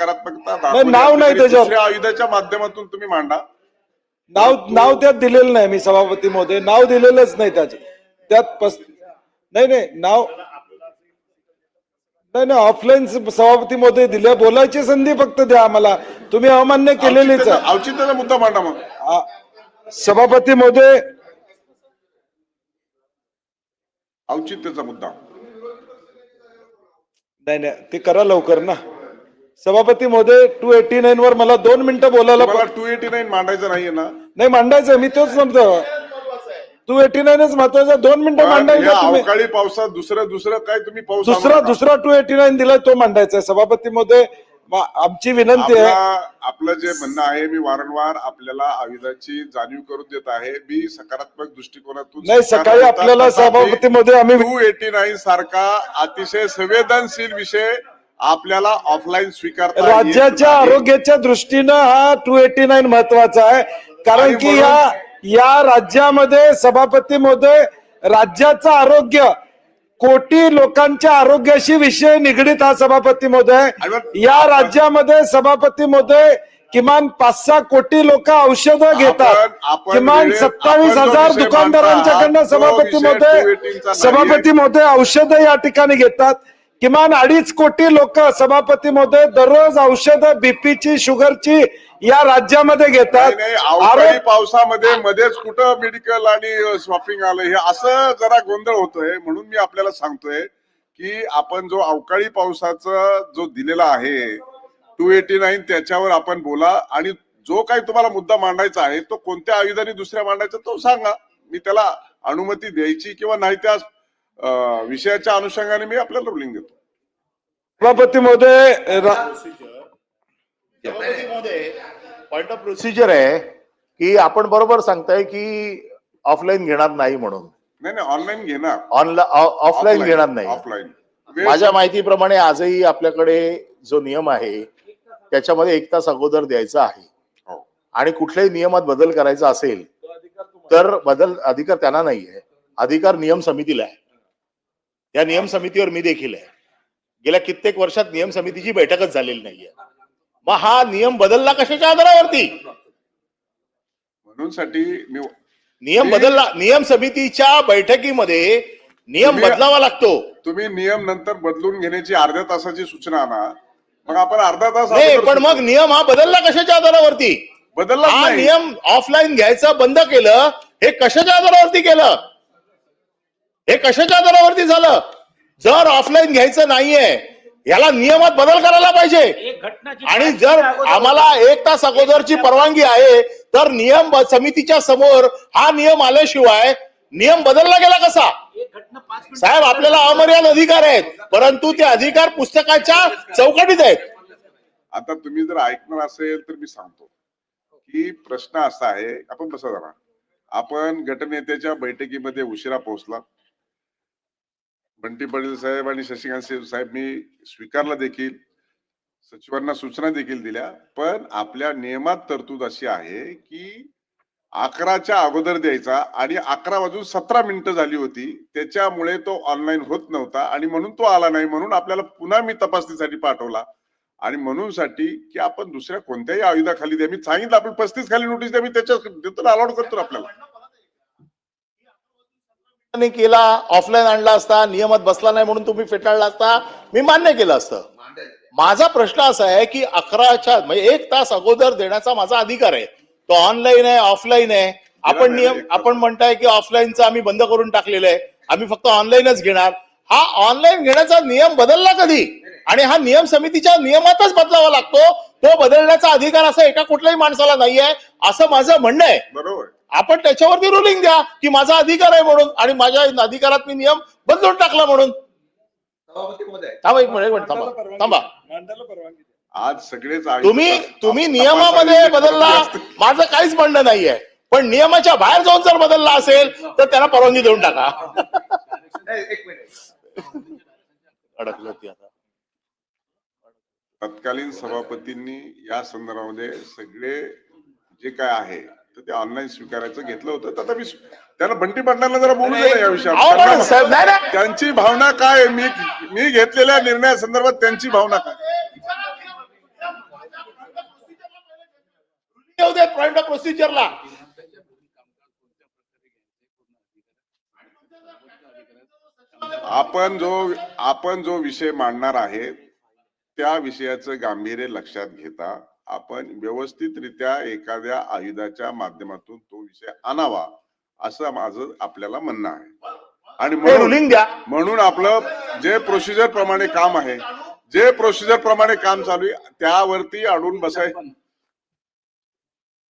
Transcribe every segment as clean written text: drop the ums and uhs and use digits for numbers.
सकारात्मकता नाव नाही त्याच्यावर, दुसऱ्या आयुधाच्या माध्यमातून तुम्ही मांडा. नाव त्यात दिलेलं नाही. मी सभापती महोदय नाव दिलेलंच नाही त्यात नाही नाव नाही ऑफलाईन सभापती महोदय दिल्या, बोलायची संधी फक्त द्या आम्हाला. तुम्ही अमान्य केलेलीच आहे. औचित्याचा मुद्दा मांडा मग. सभापती महोदय औचित्याचा मुद्दा नाही ते करा लवकर ना. सभापती महोदय 289 वर मला 2 मिनिटं बोलायला. 289 मांडायचं नाहीये ना? नाही मांडायचं, मी तोच म्हणतो. 289च महत्वाचं. 2 मिनिटं मांडायचं. अवकाळी पावसात दुसरं काय तुम्ही पाऊस दुसरा 289 दिलाय तो मांडायचा आहे. सभापती महोदय आमची विनंती आहे. आपलं जे म्हणणं आहे, मी वारंवार आपल्याला आयुधाची जाणीव करून देत आहे. मी सकारात्मक दृष्टिकोनातून नाही, सकाळी आपल्याला सभापती महोदय आम्ही 289 सारखा अतिशय संवेदनशील विषय आपल्याला ऑफलाईन स्वीकारता राज्याच्या आरोग्याच्या दृष्टीनं हा 289 महत्वाचा आहे. कारण की या राज्यामध्ये सभापती महोदय राज्याचं आरोग्य कोटी लोकांच्या आरोग्याशी विषय निगडीत हा सभापती महोदय. या राज्यामध्ये सभापती महोदय किमान 5-6 कोटी लोक औषधं घेतात. किमान 27,000 दुकानदारांच्याकडनं सभापती महोदय औषधं या ठिकाणी घेतात. किमान 2.5 कोटी लोक सभापती महोदय दररोज औषधं बीपीची, शुगरची या राज्यामध्ये घेतात. अवकाळी पावसामध्ये मध्येच कुठं मेडिकल आणि शॉपिंग आलं, हे असं जरा गोंधळ होतोय. म्हणून मी आपल्याला सांगतोय की आपण जो अवकाळी पावसाचा जो दिलेला आहे 289 त्याच्यावर आपण बोला. आणि जो काही तुम्हाला मुद्दा मांडायचा आहे तो कोणत्या आयुधाने दुसऱ्या मांडायचा तो सांगा. मी त्याला अनुमती द्यायची किंवा नाही त्या विषयाच्या अनुषंगाने मी आपल्याला रुलिंग देतो. सभापती महोदय पॉइंट ऑफ प्रोसिजर आहे की आपण बरोबर सांगताय की ऑफलाईन घेणार नाही म्हणून. नाही ऑनलाईन घेणार, ऑफलाईन घेणार नाही. ऑफलाईन माझ्या माहितीप्रमाणे आजही आपल्याकडे जो नियम आहे त्याच्यामध्ये 1 तास अगोदर द्यायचा आहे. आणि कुठल्याही नियमात बदल करायचा असेल तर अधिकार त्यांना नाहीये, अधिकार नियम समितीला आहे. या नियम समितीवर मी देखील आहे. गेल्या कित्येक वर्षात नियम समितीची बैठकच झालेली नाहीये. मग हा नियम बदलला कशाच्या आधारावरती? म्हणून साठी नियम बदलला. नियम समितीच्या बैठकीमध्ये नियम बदलावा लागतो. तुम्ही नियम नंतर बदलून घेण्याची अर्ध्या तासाची सूचना आणा, मग आपण अर्धा तास. नाही, पण मग नियम हा बदलला कशाच्या आधारावरती? बदलला हा नियम ऑफलाईन घ्यायचं बंद केलं, हे कशाच्या आधारावरती केलं? हे कशाच्या आधारावरती झालं? जर ऑफलाईन घ्यायचं नाहीये याला नियमात बदल करायला पाहिजे. आणि जर आम्हाला 1 तास अगोदरची परवानगी आहे तर नियम समितीच्या समोर हा नियम आल्याशिवाय नियम बदलला गेला कसा? साहेब, आपल्याला अमर्याद अधिकार आहेत, परंतु ते अधिकार पुस्तकाच्या चौकटीत आहेत. आता तुम्ही जर ऐकणार असेल तर मी सांगतो की प्रश्न असा आहे. आपण बसा जरा. आपण गटनेत्याच्या बैठकीमध्ये उशिरा पोहोचला. बंटी पाटील साहेब आणि शशिकांत साहेब मी स्वीकारला देखील, सचिवांना सूचना देखील दिल्या. पण आपल्या नियमात तरतूद अशी आहे की 11च्या अगोदर द्यायचा आणि 11:17 झाली होती. त्याच्यामुळे तो ऑनलाईन होत नव्हता आणि म्हणून तो आला नाही. म्हणून आपल्याला पुन्हा मी तपासणीसाठी पाठवला. आणि म्हणून साठी की आपण दुसऱ्या कोणत्याही आयुधाखाली द्या. मी सांगितलं आपण 35 खाली नोटीस द्या, मी त्याच्यात अलाउड करतो आपल्याला. केला, ऑफलाईन आणला असता, नियमात बसला नाही म्हणून तुम्ही फेटाळला असता, मी मान्य केलं असतं. माझा प्रश्न असा आहे की 11च्या म्हणजे 1 तास अगोदर देण्याचा माझा अधिकार आहे. तो ऑनलाईन आहे, ऑफलाईन आहे. आपण म्हणताय की ऑफलाईनचा आम्ही बंद करून टाकलेलं आहे, आम्ही फक्त ऑनलाईनच घेणार. हा ऑनलाईन घेण्याचा नियम बदलला कधी? आणि हा नियम समितीच्या नियमातच बदलावा लागतो. तो बदलण्याचा अधिकार असा एका कुठल्याही माणसाला नाहीये असं माझं म्हणणं आहे. बरोबर. आपण त्याच्यावरती रुलिंग द्या की माझा अधिकार आहे म्हणून आणि माझ्या अधिकारात मी नियम बदलून टाकला म्हणून. थांबा एक मिनिट थांबा. आज सगळेच तुम्ही नियमामध्ये बदलला, माझं काहीच म्हणणं नाहीये. पण नियमाच्या बाहेर जाऊन जर बदलला असेल तर त्यांना परवानगी देऊन टाका. अडकलं ती आता. तत्कालीन सभापतींनी या संदर्भामध्ये सगळे जे काय आहे तर ते ऑनलाईन स्वीकारायचं घेतलं होतं. तथापि त्याला बंटी पाटलांना जरा बोलू दे या विषयावर. त्यांची भावना काय, मी घेतलेल्या निर्णयासंदर्भात त्यांची भावना काय? आहेत पॉइंट ऑफ प्रोसिजरला. आपण जो विषय मांडणार आहे त्या विषयाचं गांभीर्य लक्षात घेता आपण व्यवस्थितरित्या एखाद्या आयुधाच्या माध्यमातून तो विषय आणावा असं माझं आपल्याला म्हणणं आहे. आणि रुलिंग द्या. म्हणून आपलं जे प्रोसिजर प्रमाणे काम आहे, जे प्रोसिजर प्रमाणे काम चालू आहे त्यावरती अडून बसाय.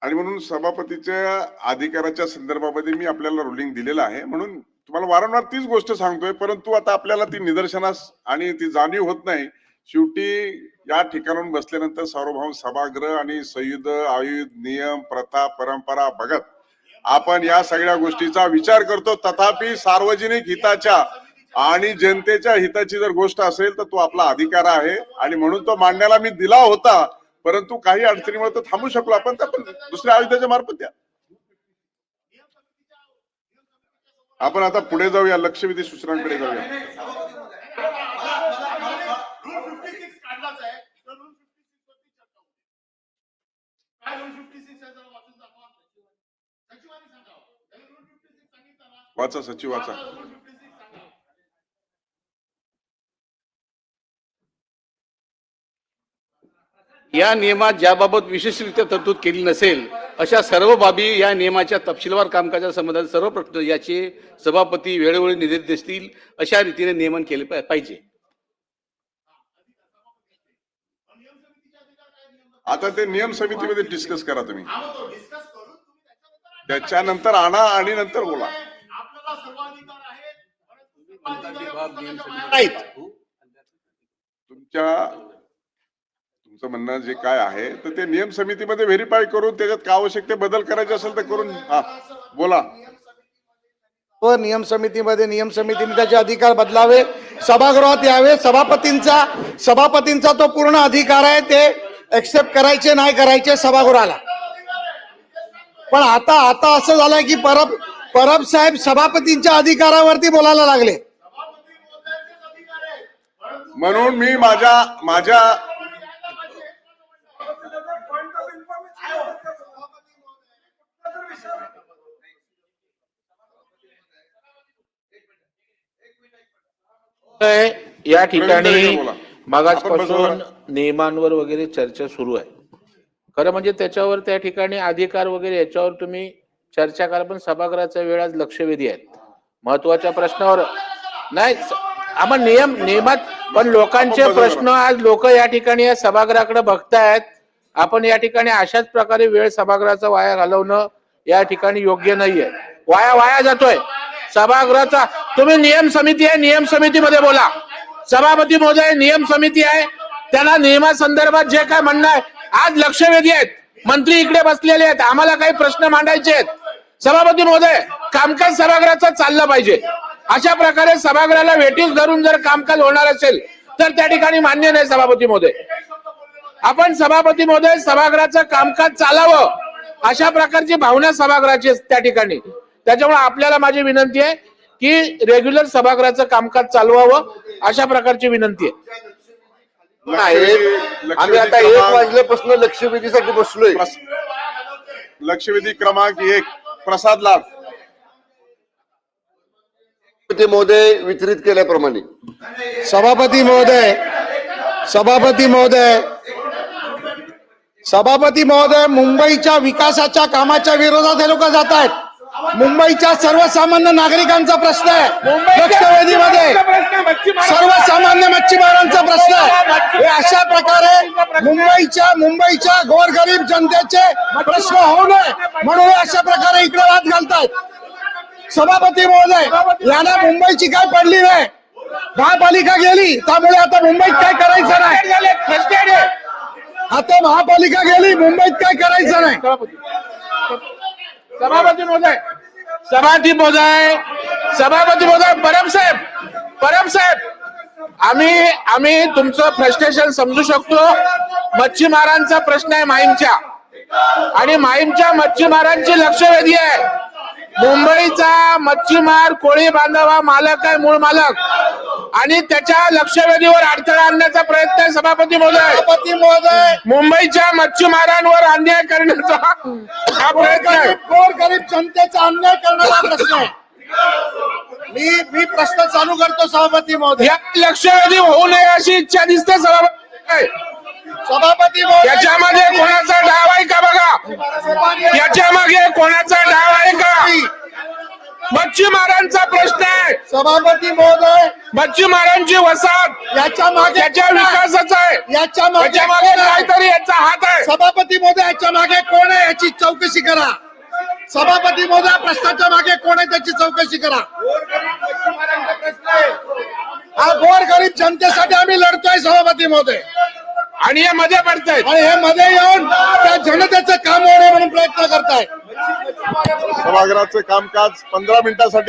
आणि म्हणून सभापतीच्या अधिकाराच्या संदर्भामध्ये मी आपल्याला रुलिंग दिलेलं आहे. म्हणून तुम्हाला वारंवार तीच गोष्ट सांगतोय, परंतु आता आपल्याला ती निदर्शनास आणि ती जाणीव होत नाही. शेवटी या ठिकाणाहून बसल्यानंतर सार्वभौम सभागृह आणि संयुध आयुध नियम प्रथा परंपरा बघत आपण या सगळ्या गोष्टीचा विचार करतो. तथापि सार्वजनिक हिताच्या आणि जनतेच्या हिताची जर गोष्ट असेल तर तो आपला अधिकार आहे आणि म्हणून तो मांडण्याला मी दिला होता. परंतु काही अडचणीमुळे तर थांबू शकलो आपण, तर पण दुसऱ्या आयुधाच्या मार्फत द्या. आपण आता पुढे जाऊया, लक्षवेधी सूचनांकडे जाऊया. वाचा सचिव वाचा. या नियमात ज्याबाबत विशेषरित्या तरतूद केली नसेल अशा सर्व बाबी या नियमाच्या तपशीलवार कामकाजा संबंधात सर्व प्रश्न याचे सभापती वेळोवेळी निर्देश देतील अशा रीतीने नियमन केले पाहिजे. आता ते नियम समितीमध्ये डिस्कस करा तुम्ही, त्याच्यानंतर आणा आणि नंतर बोला. तुमचं म्हणणं जे काय आहे तर ते नियम समितीमध्ये व्हेरीफाय करून त्याच्यात काय आवश्यक ते बदल करायचे असेल तर करून बोला. नियम समितीने त्याचे अधिकार बदलावे, सभागृहात यावे. सभापतींचा तो पूर्ण अधिकार आहे, ते एक्सेप्ट करायचे नाही करायचे सभागृहाला. पण आता असं झालंय की परब साहेब सभापतींच्या अधिकारावरती बोलायला लागले. म्हणून मी माझ्या या ठिकाणी मागासपासून नियमांवर वगैरे चर्चा सुरू आहे. खरं म्हणजे त्याच्यावर त्या ठिकाणी अधिकार वगैरे याच्यावर तुम्ही चर्चा करा, पण सभागृहाचा वेळ आज लक्षवेधी आहेत. महत्वाच्या प्रश्नावर नाही आपण नियमात पण लोकांचे प्रश्न आज लोक या ठिकाणी या सभागृहाकडे बघतायत. आपण या ठिकाणी अशाच प्रकारे वेळ सभागृहाचा वाया घालवणं या ठिकाणी योग्य नाहीये. वाया जातोय सभागृहाचा. तुम्ही नियम समिती आहे, नियम समितीमध्ये बोला. सभापती महोदय नियम समिती आहे, त्यांना नियमासंदर्भात जे काय म्हणणं आहे आज लक्षवेधी आहेत. मंत्री इकडे बसलेले आहेत, आम्हाला काही प्रश्न मांडायचे आहेत. सभापती महोदय कामकाज सभागृहाचं चाललं पाहिजे. अशा प्रकारे सभागृहाला वेटीस धरून जर कामकाज होणार असेल तर त्या ठिकाणी मान्य नाही. सभापती महोदय आपण सभापती महोदय सभागृहाचं कामकाज चालावं अशा प्रकारची भावना सभागृहाची त्या ठिकाणी. त्याच्यामुळे आपल्याला माझी विनंती आहे की रेग्युलर सभागृहाचं कामकाज चालवावं अशा प्रकारची विनंती आहे. आम्ही आता 1 वाजल्यापासून लक्षवेधीसाठी बसलोय. लक्षवेधी क्रमांक 1 प्रसाद लाड महोदय वितरित केल्याप्रमाणे सभापती महोदय मुंबईच्या विकासाच्या कामाच्या विरोधात हे लोक जात आहेत. मुंबईच्या सर्वसामान्य नागरिकांचा प्रश्न आहे. लक्षवेधीमध्ये सर्वसामान्य मच्छीमारांचा प्रश्न आहे. अशा प्रकारे मुंबईच्या गोरगरीब जनतेचे प्रश्न होऊ नये म्हणून अशा प्रकारे इकडे वाद घालतात. सभापती महोदय यांना मुंबईची काय पडली नाही. महापालिका गेली त्यामुळे आता मुंबईत काय करायचं नाही. आता महापालिका गेली मुंबईत काय करायचं नाही. सभापती महोदय परब साहेब आम्ही तुमचं फ्रस्ट्रेशन समजू शकतो. मच्छीमारांचा प्रश्न आहे माहीमच्या, आणि माहीमच्या मच्छीमारांची लक्षवेधी आहे. मुंबईचा मच्छीमार कोळी बांधव हा मालक आहे, मूळ मालक. आणि त्याच्या लक्षवेधीवर अडथळा आणण्याचा प्रयत्न आहे सभापती महोदय. सभापती महोदय, मुंबईच्या मच्छीमारांवर अन्याय करण्याचा हा प्रयत्न आहे. गोरगरीब जनतेचा अन्याय करणारा प्रश्न आहे. मी प्रश्न चालू करतो सभापती महोदय. या लक्षवेधी होऊ नये अशी इच्छा दिसते सभापती. सभापती महोदय, याच्यामध्ये कोणाचा डाव आहे का बघा. याच्या मागे कोणाचा डाव आहे का. मच्छीमारांचा प्रश्न आहे. सभापती महोदय, मच्छीमारांची वसाहत याच्या मागे त्याच्या विकासाचा आहे. याच्या मागे त्याच्या मागे काहीतरी याचा हात आहे. सभापती महोदय, याच्या मागे कोण आहे याची चौकशी करा. सभापती महोदय, प्रश्नाच्या मागे कोण आहे त्याची चौकशी करा. हा गोरगरीब जनतेसाठी आम्ही लढतोय सभापती महोदय. आणि हे मध्ये पडतायत. आणि हे मध्ये येऊन त्या जनतेचं काम होणे म्हणून प्रयत्न करतायत. सभागृहाचं कामकाज 15 मिनिटांसाठी